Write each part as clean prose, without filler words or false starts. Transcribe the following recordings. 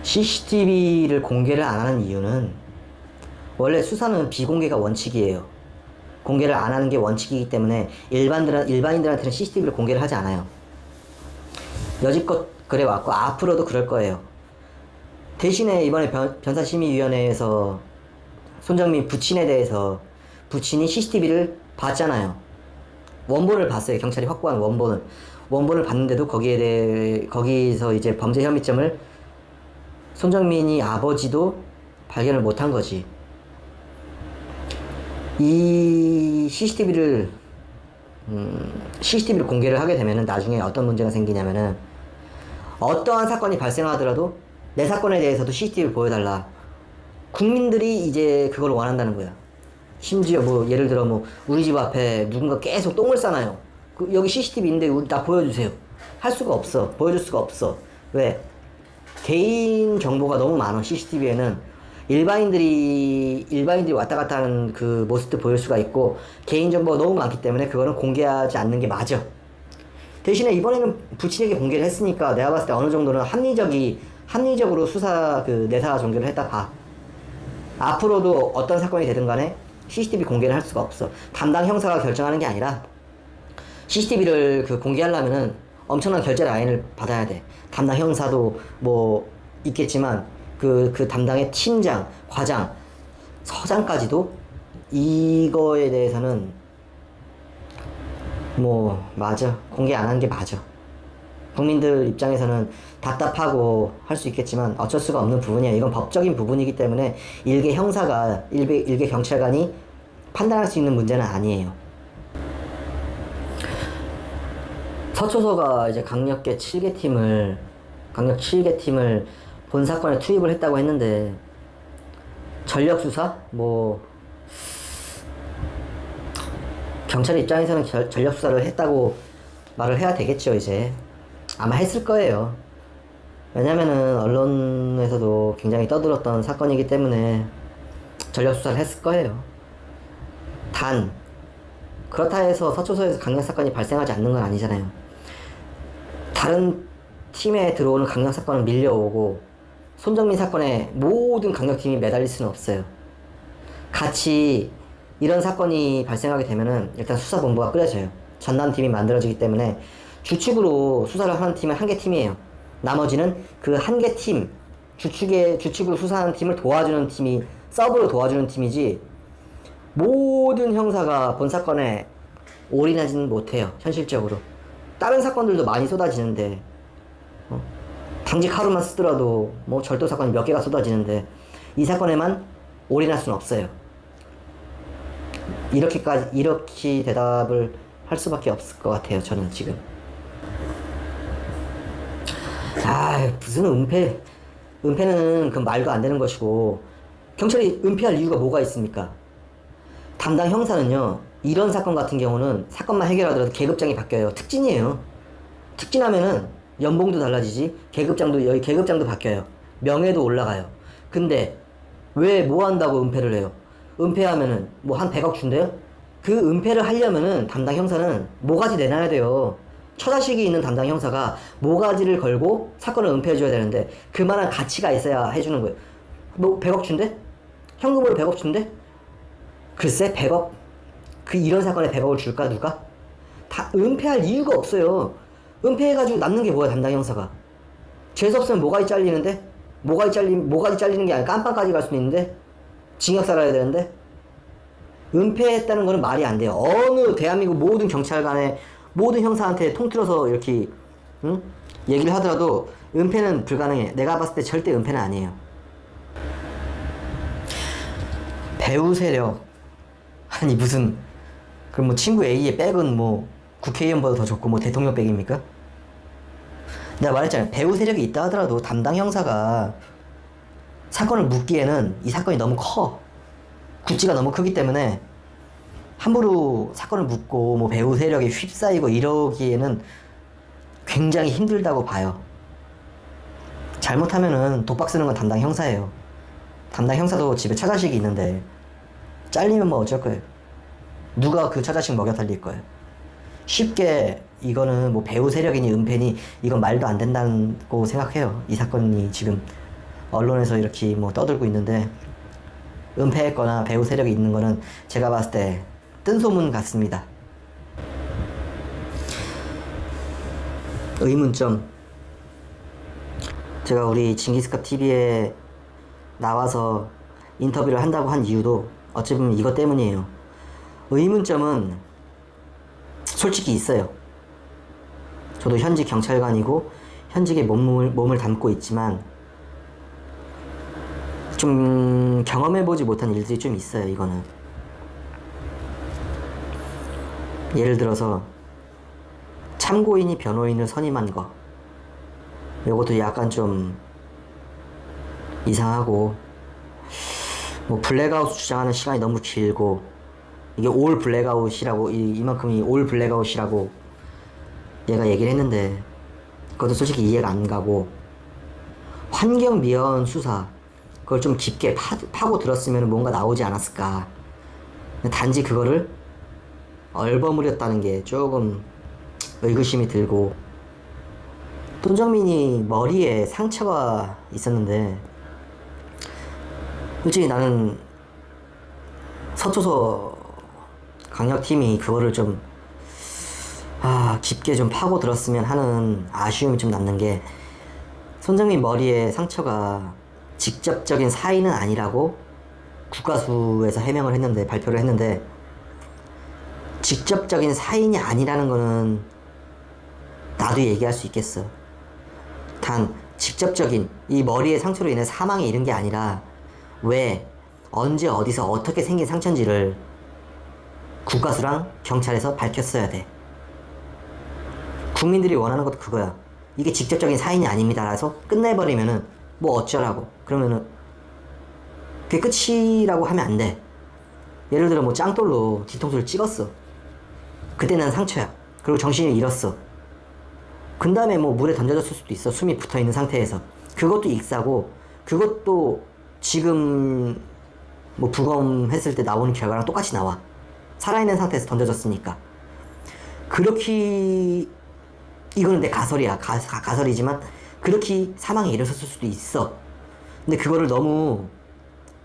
CCTV를 공개를 안 하는 이유는 원래 수사는 비공개가 원칙이에요. 공개를 안 하는 게 원칙이기 때문에 일반인들한테는 CCTV를 공개를 하지 않아요. 여지껏 그래 왔고 앞으로도 그럴 거예요. 대신에 이번에 변사심의위원회에서 손정민 부친에 대해서 부친이 CCTV를 봤잖아요. 원본을 봤어요. 경찰이 확보한 원본을 봤는데도 거기서 이제 범죄 혐의점을 손정민이 아버지도 발견을 못한 거지. 이 CCTV를 공개를 하게 되면은 나중에 어떤 문제가 생기냐면은 어떠한 사건이 발생하더라도 내 사건에 대해서도 CCTV를 보여달라. 국민들이 이제 그걸 원한다는 거야. 심지어 뭐 예를 들어 뭐 우리 집 앞에 누군가 계속 똥을 싸나요. 여기 CCTV 있는데 나 보여주세요. 할 수가 없어. 보여줄 수가 없어. 왜? 개인 정보가 너무 많아. CCTV에는 일반인들이 왔다 갔다 하는 그 모습도 보일 수가 있고 개인 정보가 너무 많기 때문에 그거는 공개하지 않는 게 맞아. 대신에 이번에는 부친에게 공개를 했으니까 내가 봤을 때 어느 정도는 합리적으로 수사 그 내사 종결을 했다 봐. 앞으로도 어떤 사건이 되든 간에 CCTV 공개를 할 수가 없어. 담당 형사가 결정하는 게 아니라 CCTV를 그 공개하려면은 엄청난 결제 라인을 받아야 돼. 담당 형사도 뭐 있겠지만 그 담당의 팀장, 과장, 서장까지도 이거에 대해서는 뭐 맞아. 공개 안 한 게 맞아. 국민들 입장에서는 답답하고 할 수 있겠지만 어쩔 수가 없는 부분이야. 이건 법적인 부분이기 때문에 일개 경찰관이 판단할 수 있는 문제는 아니에요. 서초서가 이제 강력 7개 팀을 본 사건에 투입을 했다고 했는데 전력 수사? 뭐 경찰 입장에서는 전력 수사를 했다고 말을 해야 되겠죠. 이제 아마 했을 거예요. 왜냐면은 언론에서도 굉장히 떠들었던 사건이기 때문에 전력 수사를 했을 거예요. 단 그렇다 해서 서초서에서 강력 사건이 발생하지 않는 건 아니잖아요. 다른 팀에 들어오는 강력 사건은 밀려오고 손정민 사건에 모든 강력팀이 매달릴 수는 없어요. 같이 이런 사건이 발생하게 되면은 일단 수사본부가 꾸려져요. 전담팀이 만들어지기 때문에 주축으로 수사를 하는 팀은 한 개 팀이에요. 나머지는 그 한 개 팀, 주축으로 수사하는 팀을 도와주는 팀이, 서브로 도와주는 팀이지, 모든 형사가 본 사건에 올인하지는 못해요. 현실적으로. 다른 사건들도 많이 쏟아지는데, 당직 하루만 쓰더라도 뭐 절도 사건이 몇 개가 쏟아지는데 이 사건에만 올인할 수는 없어요. 이렇게 대답을 할 수밖에 없을 것 같아요. 저는 지금. 무슨 은폐는 그 말도 안 되는 것이고 경찰이 은폐할 이유가 뭐가 있습니까? 담당 형사는요, 이런 사건 같은 경우는 사건만 해결하더라도 계급장이 바뀌어요. 특진이에요. 특진하면은 연봉도 달라지지, 여기 계급장도 바뀌어요. 명예도 올라가요. 근데 왜 뭐 한다고 은폐를 해요? 은폐하면은 뭐 한 100억 준대요? 그 은폐를 하려면은 담당 형사는 모가지 내놔야 돼요. 처자식이 있는 담당 형사가 모가지를 걸고 사건을 은폐해줘야 되는데 그만한 가치가 있어야 해주는 거예요. 뭐 100억 준대? 현금으로 100억 준대? 글쎄 100억? 이런 사건에 100억을 줄까 누가? 다 은폐할 이유가 없어요. 은폐해가지고 남는 게 뭐야, 담당 형사가. 재수없으면 모가지 잘리는데? 모가지 잘리는 게 아니라 깜빵까지 갈 수도 있는데? 징역 살아야 되는데? 은폐했다는 거는 말이 안 돼요. 어느 대한민국 모든 경찰관의 모든 형사한테 통틀어서 이렇게, 얘기를 하더라도 은폐는 불가능해. 내가 봤을 때 절대 은폐는 아니에요. 배우 세력. 아니, 무슨, 그럼 뭐 친구 A의 백은 뭐 국회의원보다 더 좋고 뭐 대통령 백입니까? 내가 말했잖아요. 배우 세력이 있다 하더라도 담당 형사가 사건을 묻기에는 이 사건이 너무 커. 구찌가 너무 크기 때문에 함부로 사건을 묻고 뭐 배우 세력에 휩싸이고 이러기에는 굉장히 힘들다고 봐요. 잘못하면은 독박 쓰는 건 담당 형사예요. 담당 형사도 집에 처자식이 있는데 잘리면 뭐 어쩔 거예요. 누가 그 처자식 먹여 살릴 거예요. 쉽게 이거는 뭐 배우 세력이니 은폐니 이건 말도 안 된다고 생각해요. 이 사건이 지금 언론에서 이렇게 뭐 떠들고 있는데 은폐했거나 배우 세력이 있는 거는 제가 봤을 때 뜬소문 같습니다. 의문점. 제가 우리 징기스캅 TV에 나와서 인터뷰를 한다고 한 이유도 어찌 보면 이것 때문이에요. 의문점은 솔직히 있어요. 저도 현직 경찰관이고 현직에 몸을 담고 있지만 좀 경험해보지 못한 일들이 좀 있어요. 이거는 예를 들어서 참고인이 변호인을 선임한 거, 요것도 약간 좀 이상하고, 뭐 블랙아웃 주장하는 시간이 너무 길고, 이게 올 블랙아웃이라고, 이만큼이 올 블랙아웃이라고 얘가 얘기를 했는데 그것도 솔직히 이해가 안 가고, 환경미화원 수사 그걸 좀 깊게 파고 들었으면 뭔가 나오지 않았을까. 단지 그거를 얼버무렸다는 게 조금 의구심이 들고, 손정민이 머리에 상처가 있었는데 솔직히 나는 서초서 강력팀이 그거를 좀 깊게 좀 파고 들었으면 하는 아쉬움이 좀 남는 게, 손정민 머리에 상처가 직접적인 사인은 아니라고 국가수에서 해명을 했는데, 발표를 했는데, 직접적인 사인이 아니라는 거는 나도 얘기할 수 있겠어. 단 직접적인 이 머리의 상처로 인해 사망에 이른 게 아니라 왜, 언제, 어디서 어떻게 생긴 상처인지를 국가수랑 경찰에서 밝혔어야 돼. 국민들이 원하는 것도 그거야. 이게 직접적인 사인이 아닙니다라서 끝내버리면은 뭐 어쩌라고. 그러면은 그게 끝이라고 하면 안 돼. 예를 들어 뭐 짱돌로 뒤통수를 찍었어. 그때 난 상처야. 그리고 정신을 잃었어. 그 다음에 뭐 물에 던져졌을 수도 있어. 숨이 붙어있는 상태에서. 그것도 익사고, 그것도 지금 뭐 부검했을 때 나오는 결과랑 똑같이 나와. 살아있는 상태에서 던져졌으니까. 그렇게, 이거는 내 가설이야. 가설이지만 그렇게 사망에 이르렀을 수도 있어. 근데 그거를 너무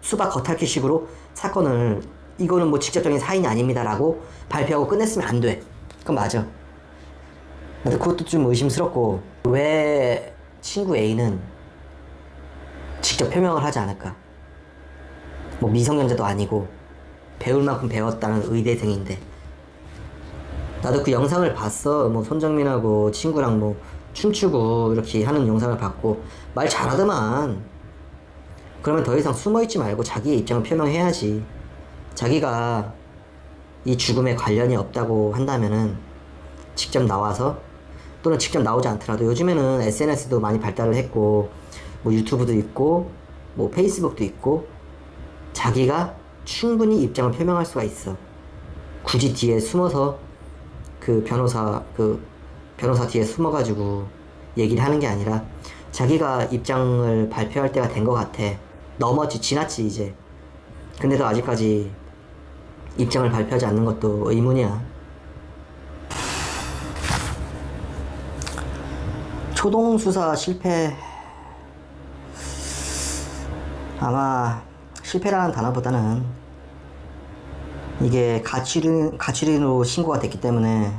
수박 겉핥기식으로 사건을, 이거는 뭐 직접적인 사인이 아닙니다라고 발표하고 끝냈으면 안 돼. 그건 맞아. 근데 그것도 좀 의심스럽고, 왜 친구 A는 직접 표명을 하지 않을까? 뭐 미성년자도 아니고 배울 만큼 배웠다는 의대생인데. 나도 그 영상을 봤어. 뭐 손정민하고 친구랑 뭐 춤추고 이렇게 하는 영상을 봤고, 말 잘하더만. 그러면 더 이상 숨어있지 말고 자기의 입장을 표명해야지. 자기가 이 죽음에 관련이 없다고 한다면은 직접 나와서, 또는 직접 나오지 않더라도 요즘에는 SNS도 많이 발달을 했고 뭐 유튜브도 있고 뭐 페이스북도 있고, 자기가 충분히 입장을 표명할 수가 있어. 굳이 뒤에 숨어서 그 변호사 뒤에 숨어가지고 얘기를 하는 게 아니라 자기가 입장을 발표할 때가 된 것 같아. 지났지 이제. 근데도 아직까지 입장을 발표하지 않는 것도 의문이야. 초동수사 실패, 아마 실패라는 단어보다는 이게 가출인으로 신고가 됐기 때문에,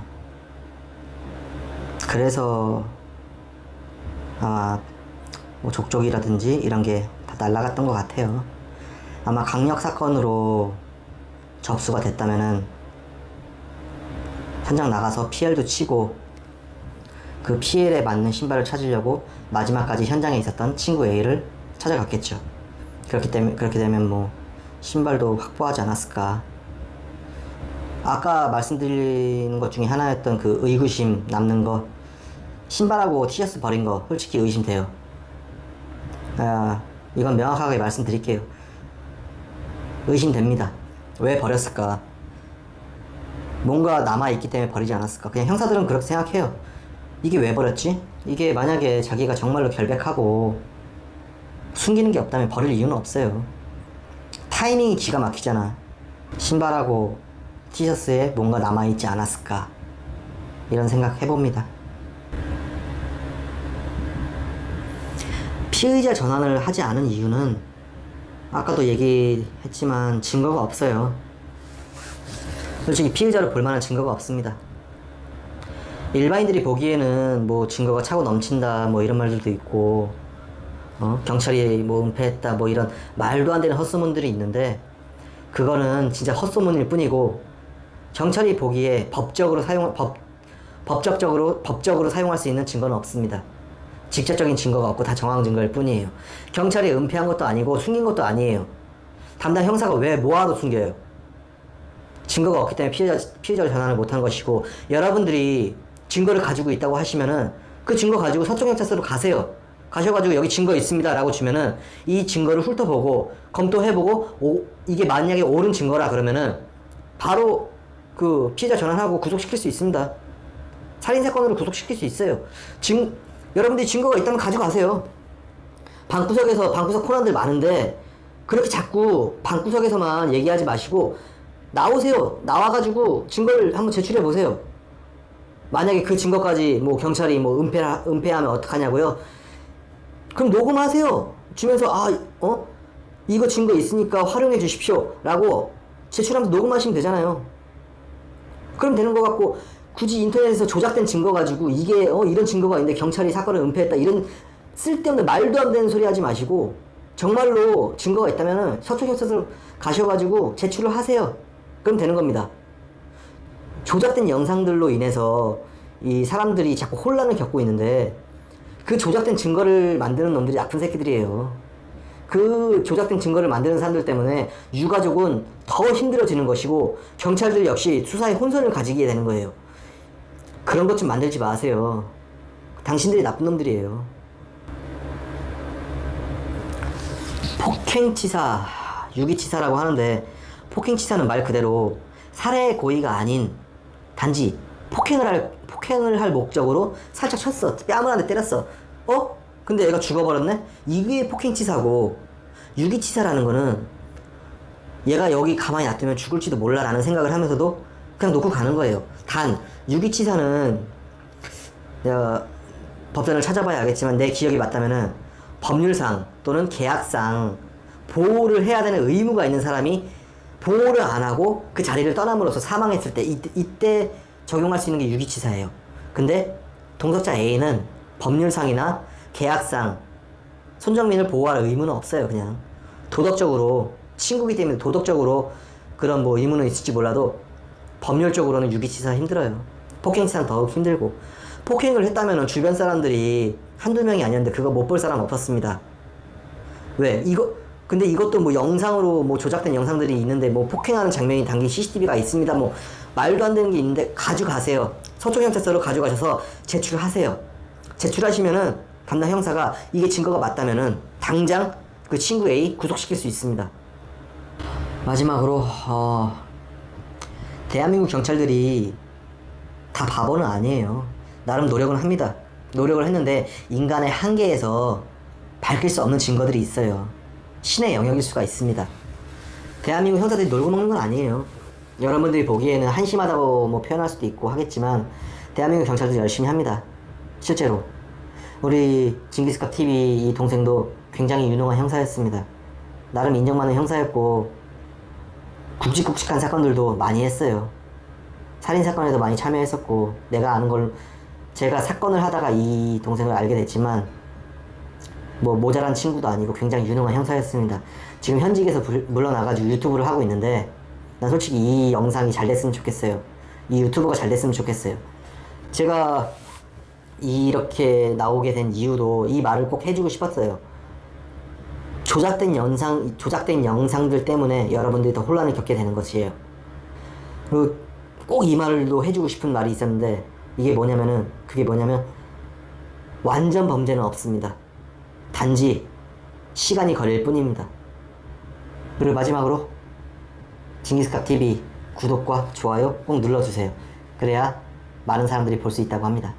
그래서 아마 뭐 족족이라든지 이런 게 다 날라갔던 것 같아요. 아마 강력 사건으로 접수가 됐다면은 현장 나가서 PL도 치고 그 PL에 맞는 신발을 찾으려고 마지막까지 현장에 있었던 친구 A를 찾아갔겠죠. 그렇게 되면 뭐 신발도 확보하지 않았을까. 아까 말씀드리는 것 중에 하나였던 그 의구심 남는 거, 신발하고 티셔츠 버린 거 솔직히 의심돼요. 이건 명확하게 말씀드릴게요. 의심됩니다. 왜 버렸을까? 뭔가 남아있기 때문에 버리지 않았을까? 그냥 형사들은 그렇게 생각해요. 이게 왜 버렸지? 이게 만약에 자기가 정말로 결백하고 숨기는 게 없다면 버릴 이유는 없어요. 타이밍이 기가 막히잖아. 신발하고 티셔츠에 뭔가 남아있지 않았을까? 이런 생각 해봅니다. 피의자 전환을 하지 않은 이유는 아까도 얘기했지만 증거가 없어요. 솔직히 피의자를 볼 만한 증거가 없습니다. 일반인들이 보기에는 뭐 증거가 차고 넘친다 뭐 이런 말들도 있고 경찰이 뭐 은폐했다 뭐 이런 말도 안 되는 헛소문들이 있는데, 그거는 진짜 헛소문일 뿐이고 경찰이 보기에 법적으로 사용할 수 있는 증거는 없습니다. 직접적인 증거가 없고 다 정황 증거일 뿐이에요. 경찰이 은폐한 것도 아니고 숨긴 것도 아니에요. 담당 형사가 왜 뭐하러 숨겨요? 증거가 없기 때문에 피해자를 전환을 못한 것이고, 여러분들이 증거를 가지고 있다고 하시면은 그 증거 가지고 서초경찰서로 가세요. 가셔가지고 여기 증거 있습니다 라고 주면은 이 증거를 훑어보고 검토해보고 이게 만약에 옳은 증거라 그러면은 바로 그 피해자 전환하고 구속시킬 수 있습니다. 살인사건으로 구속시킬 수 있어요. 여러분들이 증거가 있다면 가져가세요. 방구석 코난들 많은데 그렇게 자꾸 방구석에서만 얘기하지 마시고 나오세요. 나와가지고 증거를 한번 제출해보세요. 만약에 그 증거까지 뭐 경찰이 뭐 은폐하면 어떡하냐고요? 그럼 녹음하세요. 주면서 이거 증거 있으니까 활용해 주십시오 라고 제출하면서 녹음하시면 되잖아요. 그럼 되는 거 같고, 굳이 인터넷에서 조작된 증거 가지고 이게 이런 증거가 있는데 경찰이 사건을 은폐했다 이런 쓸데없는 말도 안 되는 소리 하지 마시고, 정말로 증거가 있다면은 서초경찰서로 가셔가지고 제출을 하세요. 그럼 되는 겁니다. 조작된 영상들로 인해서 이 사람들이 자꾸 혼란을 겪고 있는데, 그 조작된 증거를 만드는 놈들이 나쁜 새끼들이에요. 그 조작된 증거를 만드는 사람들 때문에 유가족은 더 힘들어지는 것이고, 경찰들 역시 수사에 혼선을 가지게 되는 거예요. 그런 것 좀 만들지 마세요. 당신들이 나쁜 놈들이에요. 폭행치사, 유기치사라고 하는데, 폭행치사는 말 그대로 살해 고의가 아닌 단지 폭행을 할 목적으로 살짝 쳤어. 뺨을 한 대 때렸어. 근데 얘가 죽어버렸네? 이게 폭행치사고, 유기치사라는 거는 얘가 여기 가만히 놔두면 죽을지도 몰라 라는 생각을 하면서도 그냥 놓고 가는 거예요. 단 유기치사는 내가 법전을 찾아봐야 알겠지만 내 기억이 맞다면은 법률상 또는 계약상 보호를 해야 되는 의무가 있는 사람이 보호를 안 하고 그 자리를 떠남으로써 사망했을 때 이때 적용할 수 있는 게 유기치사예요. 근데 동석자 A는 법률상이나 계약상 손정민을 보호할 의무는 없어요. 그냥 도덕적으로, 친구기 때문에 도덕적으로 그런 뭐 의무는 있을지 몰라도 법률적으로는 유기치사 힘들어요. 폭행치사는 더욱 힘들고, 폭행을 했다면 주변 사람들이 한두 명이 아니었는데 그거 못 볼 사람 없었습니다. 왜? 근데 이것도 뭐 영상으로 뭐 조작된 영상들이 있는데 뭐 폭행하는 장면이 담긴 CCTV가 있습니다. 뭐 말도 안 되는 게 있는데 가져가세요. 서초경찰서로 가져가셔서 제출하세요. 제출하시면은 담당 형사가 이게 증거가 맞다면은 당장 그 친구 A 구속시킬 수 있습니다. 마지막으로 대한민국 경찰들이 다 바보는 아니에요. 나름 노력은 합니다. 노력을 했는데 인간의 한계에서 밝힐 수 없는 증거들이 있어요. 신의 영역일 수가 있습니다. 대한민국 형사들이 놀고 먹는 건 아니에요. 여러분들이 보기에는 한심하다고 뭐 표현할 수도 있고 하겠지만 대한민국 경찰들이 열심히 합니다. 실제로 우리 징기스캅 TV 이 동생도 굉장히 유능한 형사였습니다. 나름 인정 많은 형사였고 굵직굵직한 사건들도 많이 했어요. 살인사건에도 많이 참여했었고, 내가 아는 걸 제가 사건을 하다가 이 동생을 알게 됐지만 뭐 모자란 친구도 아니고 굉장히 유능한 형사였습니다. 지금 현직에서 물러나가지고 유튜브를 하고 있는데 난 솔직히 이 영상이 잘 됐으면 좋겠어요. 이 유튜브가 잘 됐으면 좋겠어요. 제가 이렇게 나오게 된 이유도 이 말을 꼭 해주고 싶었어요. 조작된 영상들 때문에 여러분들이 더 혼란을 겪게 되는 것이에요. 그리고 꼭 이 말도 해주고 싶은 말이 있었는데 그게 뭐냐면 완전 범죄는 없습니다. 단지 시간이 걸릴 뿐입니다. 그리고 마지막으로 징기스캅 TV 구독과 좋아요 꼭 눌러주세요. 그래야 많은 사람들이 볼 수 있다고 합니다.